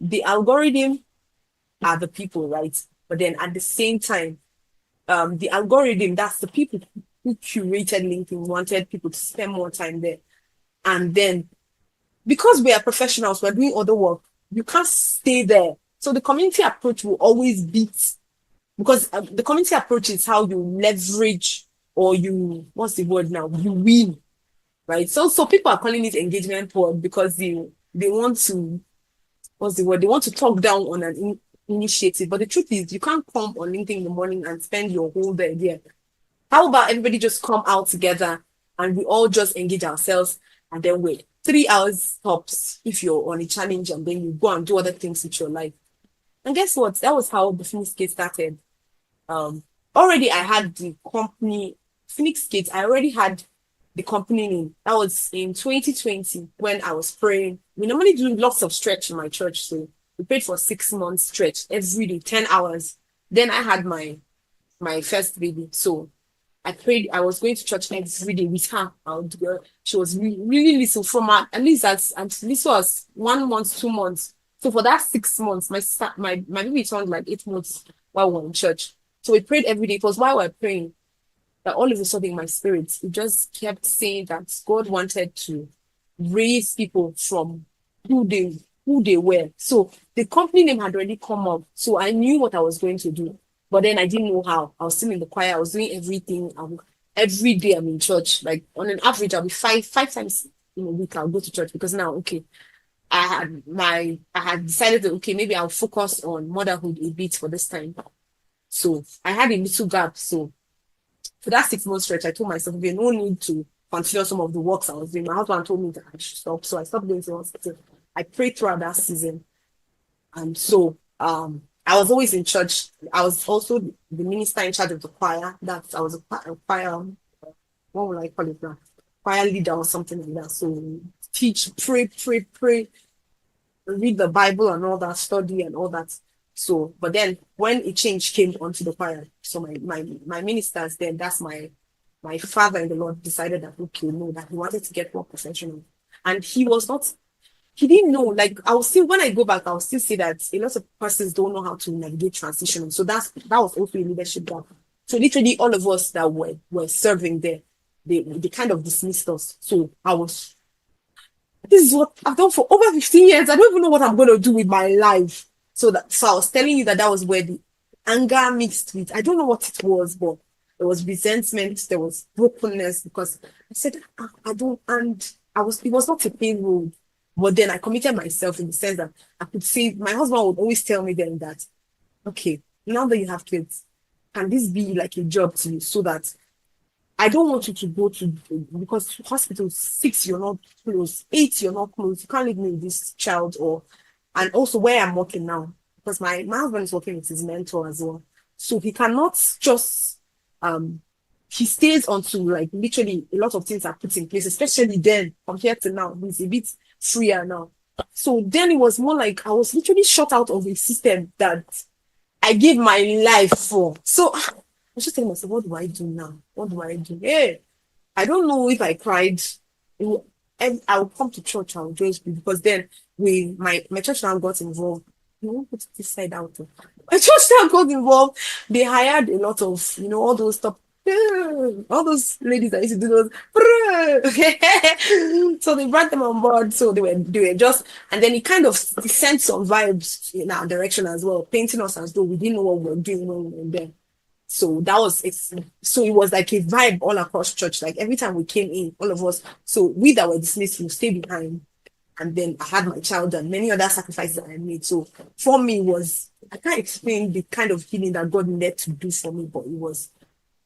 The algorithm are the people, right? But then at the same time, the algorithm, that's the people who curated LinkedIn, wanted people to spend more time there. And then because we are professionals, we're doing other work, you can't stay there. So the community approach will always beat because the community approach is how you leverage or what's the word now? You win, right? So people are calling it engagement board because they want to, what's the word? They want to talk down on an initiative. But the truth is, you can't come on LinkedIn in the morning and spend your whole day there. How about everybody just come out together and we all just engage ourselves and then wait 3 hours tops if you're on a challenge and then you go and do other things with your life. And guess what? That was how the Phoenix Gate started. Already I had the company, Phoenix Gate, I already had the company name. That was in 2020 when I was praying. We normally do lots of stretch in my church. So we prayed for 6 months stretch every day, 10 hours. Then I had my first baby. So I prayed. I was going to church every day with her. She was really little from her, at least was 1 month, 2 months. So for that 6 months, my baby turned like 8 months while we were in church. So we prayed every day. It was while we were praying that all of a sudden in my spirit, it just kept saying that God wanted to raise people from who they were. So the company name had already come up. So I knew what I was going to do. But then I didn't know how. I was still in the choir. I was doing everything. Every day I'm in church. Like on an average, I'll be five times in a week. I'll go to church because now, okay, I had decided that okay, maybe I'll focus on motherhood a bit for this time. So I had a little gap. So for that 6 month stretch, I told myself there's no need to continue some of the works I was doing. My husband told me that I should stop. So I stopped going to the hospital. I prayed throughout that season. And so I was always in church. I was also the minister in charge of the choir. I was a choir, what would I call it now? Choir leader or something like that. So teach, pray, read the Bible and all that, study and all that. So, but then when a change came onto the choir, so my ministers, then that's my father in the Lord decided that okay, no, that he wanted to get more professional. And he didn't know, like I'll still when I go back, I'll still say that a lot of persons don't know how to navigate transition. So that was also a leadership gap. So literally all of us that were serving there, they kind of dismissed us. So this is what I've done for over 15 years. I don't even know what I'm going to do with my life. So I was telling you that was where the anger mixed with, I don't know what it was, but there was resentment, there was brokenness because I said, I don't, and it was not a pain road. But then I committed myself in the sense that I could see, my husband would always tell me then that, okay, now that you have kids, can this be like a job to you so that I don't want you to go to, because hospital 6, you're not close, 8, you're not close. You can't leave me with this child and also where I'm working now, because my husband is working with his mentor as well. So he cannot just, he stays until like literally a lot of things are put in place, especially then compared to now. He's a bit freer now. So then it was more like I was literally shut out of a system that I gave my life for. So I was just telling myself, what do I do now? What do I do? Hey, I don't know if I cried. And I would come to church, I would just be, because then my church now got involved. You won't put this side out. My church now got involved. They hired a lot of, all those top All those ladies that used to do those. So they brought them on board. So they were just, and then it kind of sent some vibes in our direction as well, painting us as though we didn't know what we were doing when we were there. So that was it. So it was like a vibe all across church. Like every time we came in, all of us. So we that were dismissed will stay behind. And then I had my child and many other sacrifices that I made. So for me, it was, I can't explain the kind of healing that God needed to do for me, but it was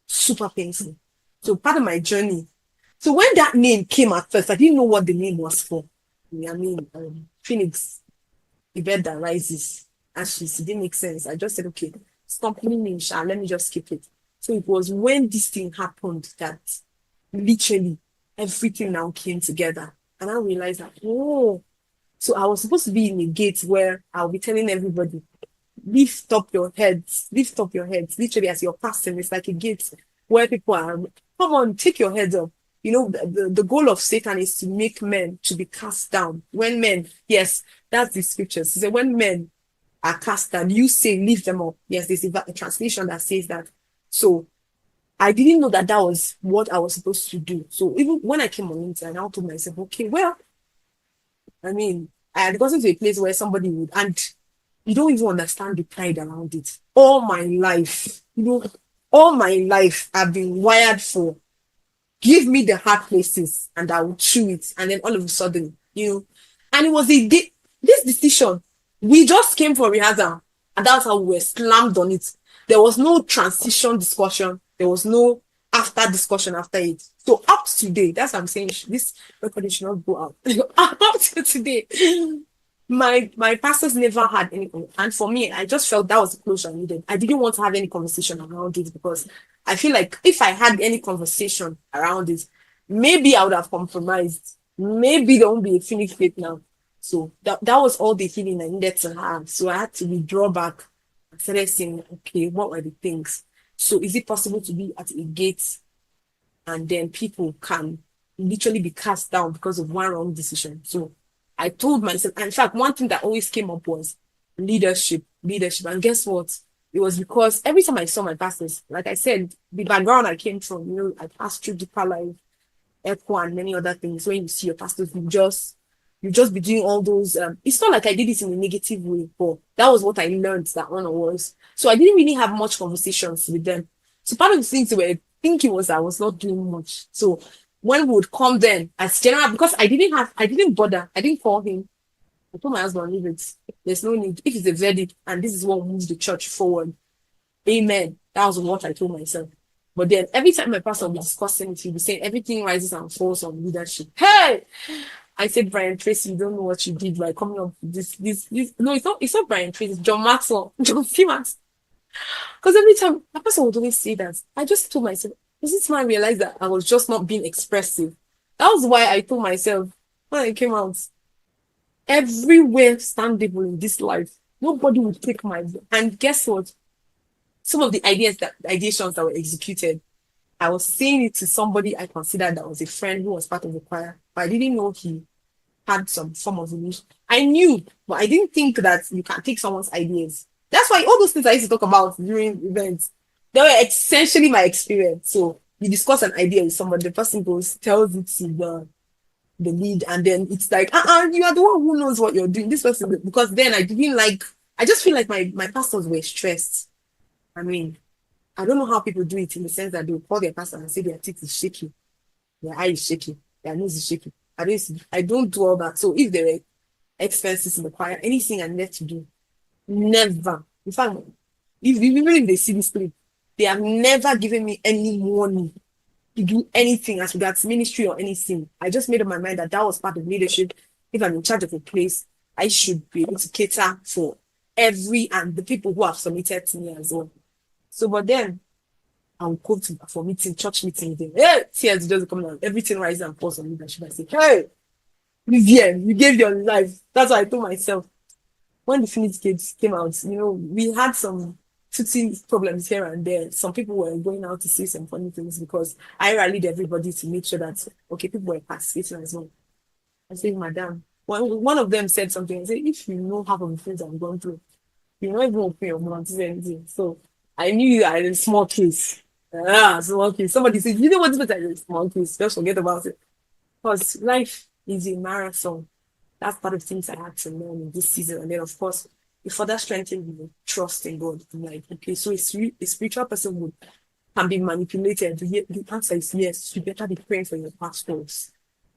super painful. So part of my journey. So when that name came at first, I didn't know what the name was for. I mean, Phoenix, the bed that rises. Ashes, it didn't make sense. I just said, okay, stop name, Sha, let me just keep it. So it was when this thing happened that literally everything now came together. And I realized that, oh, so I was supposed to be in a gate where I'll be telling everybody, lift up your heads, lift up your heads. Literally, as you're passing, it's like a gate where people are, come on, take your heads up. You know, the goal of Satan is to make men to be cast down. When men, yes, that's the scriptures. He said, when men are cast down, you say, lift them up. Yes, there's a translation that says that. So I didn't know that that was what I was supposed to do. So even when I came on it, I now told myself, okay, well, I mean, I had gotten to a place where somebody would, and you don't even understand the pride around it. All my life, all my life, I've been wired for give me the hard places and I will chew it. And then all of a sudden, and it was this decision. We just came for rehearsal and that's how we were slammed on it. There was no transition discussion. There was no after discussion after it. So up to today, that's what I'm saying. This recording should not go out. Up to today, my pastors never had anything. And for me, I just felt that was the closure I needed. I didn't want to have any conversation around it because I feel like if I had any conversation around it, maybe I would have compromised. Maybe there won't be a finished faith now. So that was all the healing I needed to have. So I had to withdraw back and started saying, okay, what were the things? So is it possible to be at a gate and then people can literally be cast down because of one wrong decision? So I told myself, and in fact, one thing that always came up was leadership. And guess what? It was because every time I saw my pastors, like I said, the background I came from, I passed through Deeper Life, Echo, and many other things. When you see your pastors, you just be doing all those. It's not like I did it in a negative way, but that was what I learned that honor was. So I didn't really have much conversations with them. So part of the things they were thinking was I was not doing much. So when we would come then as general, because I didn't bother. I didn't call him. I told my husband, leave it. There's no need. If it's a verdict and this is what moves the church forward, amen. That was what I told myself. But then every time my pastor would be discussing it, he'd be saying everything rises and falls on leadership. Hey! I said, Brian Tracy, you don't know what you did by coming up with this. No, it's not Brian Tracy, it's John Maxwell, John Simmons. Because every time my pastor would always say that, I just told myself, this man realized that I was just not being expressive. That was why I told myself when I came out, everywhere standable in this life, nobody would take my vote. And guess what? Some of the ideations that were executed, I was saying it to somebody I considered that was a friend who was part of the choir, but I didn't know he had some form of relation. I knew, but I didn't think that you can take someone's ideas. That's why all those things I used to talk about during events, they were essentially my experience. So you discuss an idea with somebody, the person tells it to the lead, and then it's like, you are the one who knows what you're doing. This person, because then I just feel like my pastors were stressed. I mean, I don't know how people do it in the sense that they will call their pastor and say their teeth is shaky, their eye is shaky, their nose is shaky. I don't do all that. So if there were expenses in the choir, anything I needed to do, never. In fact, even if they see this clip, they have never given me any money to do anything as regards ministry or anything. I just made up my mind that was part of leadership. If I'm in charge of a place, I should be able to cater for and the people who have submitted to me as well. So, but then I will go for church meeting. Hey, tears just come out. Everything rises and falls on leadership. I say, hey, Vivian, you gave your life. That's what I told myself. When the Phoenix kids came out, we had some problems here and there. Some people were going out to say some funny things because I rallied everybody to make sure that, okay, people were participating as well. I said, madam, one of them said something. I said, if you know half of the things I'm going through, you're not even open your mouth to say anything. So I knew you are in a small case. Ah, small kids. Somebody said, you know what this is? Small kids. Just forget about it. Because life is a marathon. That's part of things I had to learn in this season. And then, of course, it further strengthened my trust in God. I'm like, okay, so a spiritual person would can be manipulated. The answer is yes. You better be praying for your pastors.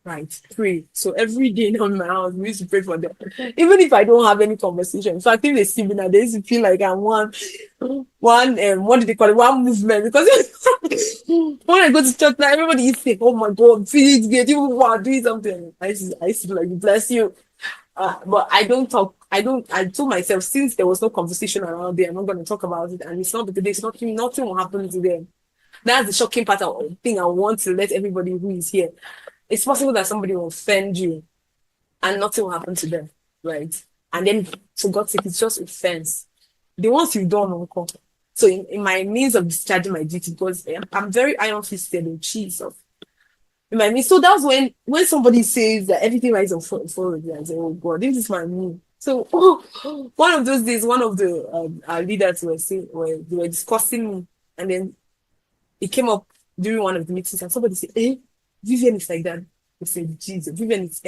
Right. Pray. So every day now in my house, we used to pray for them. Even if I don't have any conversation. So I think they see me now, they used to feel like I'm what did they call it? One movement. Because when I go to church now, everybody is saying, oh my God, please get you are doing something. I used to be like, bless you. But I don't talk. I told myself since there was no conversation around there, I'm not going to talk about it. And it's not because there's nothing will happen to them. That's the shocking part of thing I want to let everybody who is here. It's possible that somebody will offend you and nothing will happen to them, right? And then, for God's sake, it's just offense. The ones you've done, uncle. So, in my means of discharging my duty, because I'm very iron fisted in Jesus. In my means, so that's when somebody says that everything rises and falls, I say, oh God, this is my me. So, one of those days, one of the our leaders they were discussing me, and then it came up during one of the meetings, and somebody said, "Eh, Vivian is like that." I said, "Jesus, Vivian is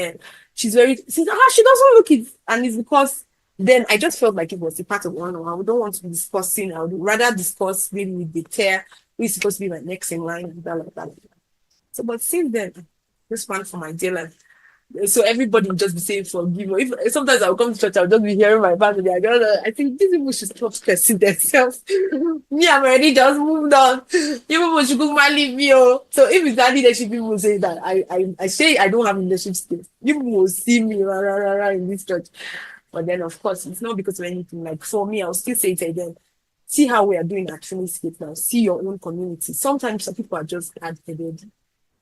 she's very." She said, "Ah, she doesn't look it," and it's because then I just felt like it was a part of one-on-one. We don't want to be discussing. I would rather discuss maybe with the tear who is supposed to be my next in line and that like that. So, but since then, this one for my dear life. So everybody will just be saying forgive. Or if sometimes I'll come to church, I'll just be hearing my family. I think these people should stop stressing themselves. Me, I'm already just moved on. You people should go and leave me. Oh. So if it's that leadership, people will say that I say I don't have leadership skills. You people will see me in this church. But then of course it's not because of anything. Like for me, I'll still say it again. See how we are doing at Finisgate now. See your own community. Sometimes some people are just hard-headed.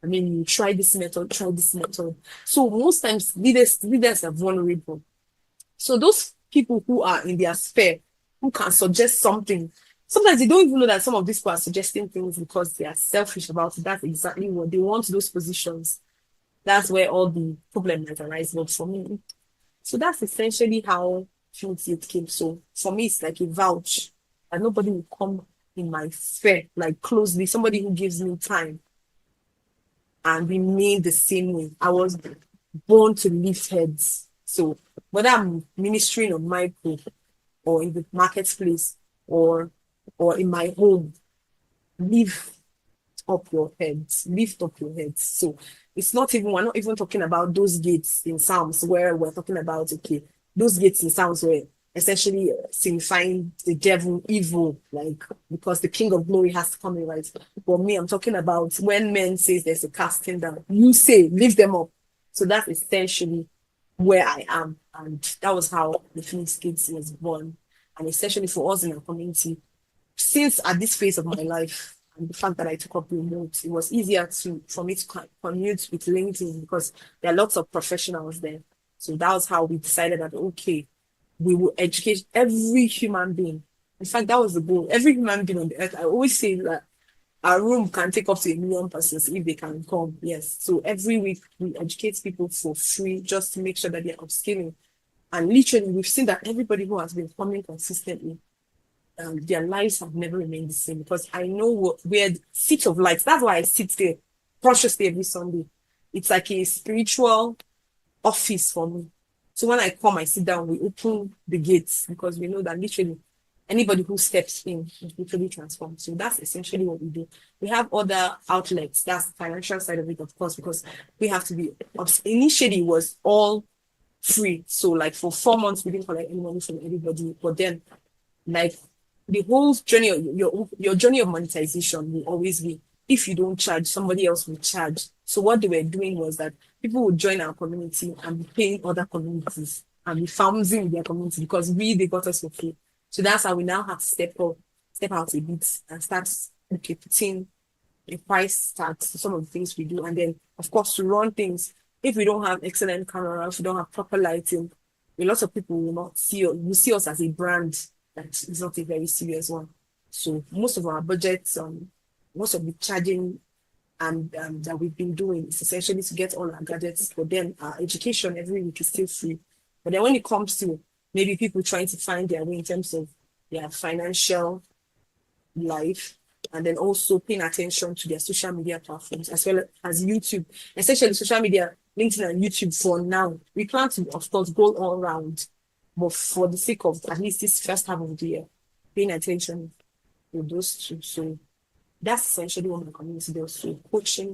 I mean, you try this method, try this method. So most times leaders are vulnerable. So those people who are in their sphere, who can suggest something, sometimes they don't even know that some of these people are suggesting things because they are selfish about it. That's exactly what they want, those positions. That's where all the problem might arise. But for me, so that's essentially how it came. So for me, it's like a vouch that nobody will come in my sphere, like closely, somebody who gives me time and remain the same way. I was born to lift heads. So whether I'm ministering on micro or in the marketplace or in my home, lift up your heads. Lift up your heads. So we're not even talking about those gates in Psalms where we're talking about, okay, those gates in Psalms were essentially signifying the devil evil, like because the King of Glory has to come in, right? For me, I'm talking about when men says there's a casting down, you say lift them up. So that's essentially where I am, and that was how the Phoenix Kids was born. And essentially for us in our community, since at this phase of my life and the fact that I took up remote, it was easier for me to commute with LinkedIn because there are lots of professionals there. So that was how we decided that okay, we will educate every human being. In fact, that was the goal. Every human being on the earth. I always say that our room can take up to 1 million persons if they can come. Yes. So every week we educate people for free just to make sure that they're upskilling. And literally, we've seen that everybody who has been coming consistently, their lives have never remained the same because I know where the seat of light. That's why I sit there consciously every Sunday. It's like a spiritual office for me. So when I come, I sit down, we open the gates because we know that literally anybody who steps in is literally transformed. So that's essentially what we do. We have other outlets. That's the financial side of it, of course, because we have to be. Initially, it was all free. So like for 4 months, we didn't collect any money from anybody. But then, like the whole journey of your journey of monetization will always be if you don't charge, somebody else will charge. So what they were doing was that people would join our community and be paying other communities and be farming their community because they got us for free. So that's how we now have to step out a bit and start putting a price tag to some of the things we do. And then of course to run things, if we don't have excellent camera, if we don't have proper lighting, a lot of people will not will see us as a brand that is not a very serious one. So most of our budgets, most of the charging and that we've been doing is essentially to get all our gadgets. But then our education every week is still free. But then when it comes to maybe people trying to find their way in terms of their financial life, and then also paying attention to their social media platforms as well as YouTube, essentially social media, LinkedIn and YouTube for now. We plan to, of course, go all round, but for the sake of at least this first half of the year, paying attention to those two. So that's essentially what my community does. So coaching,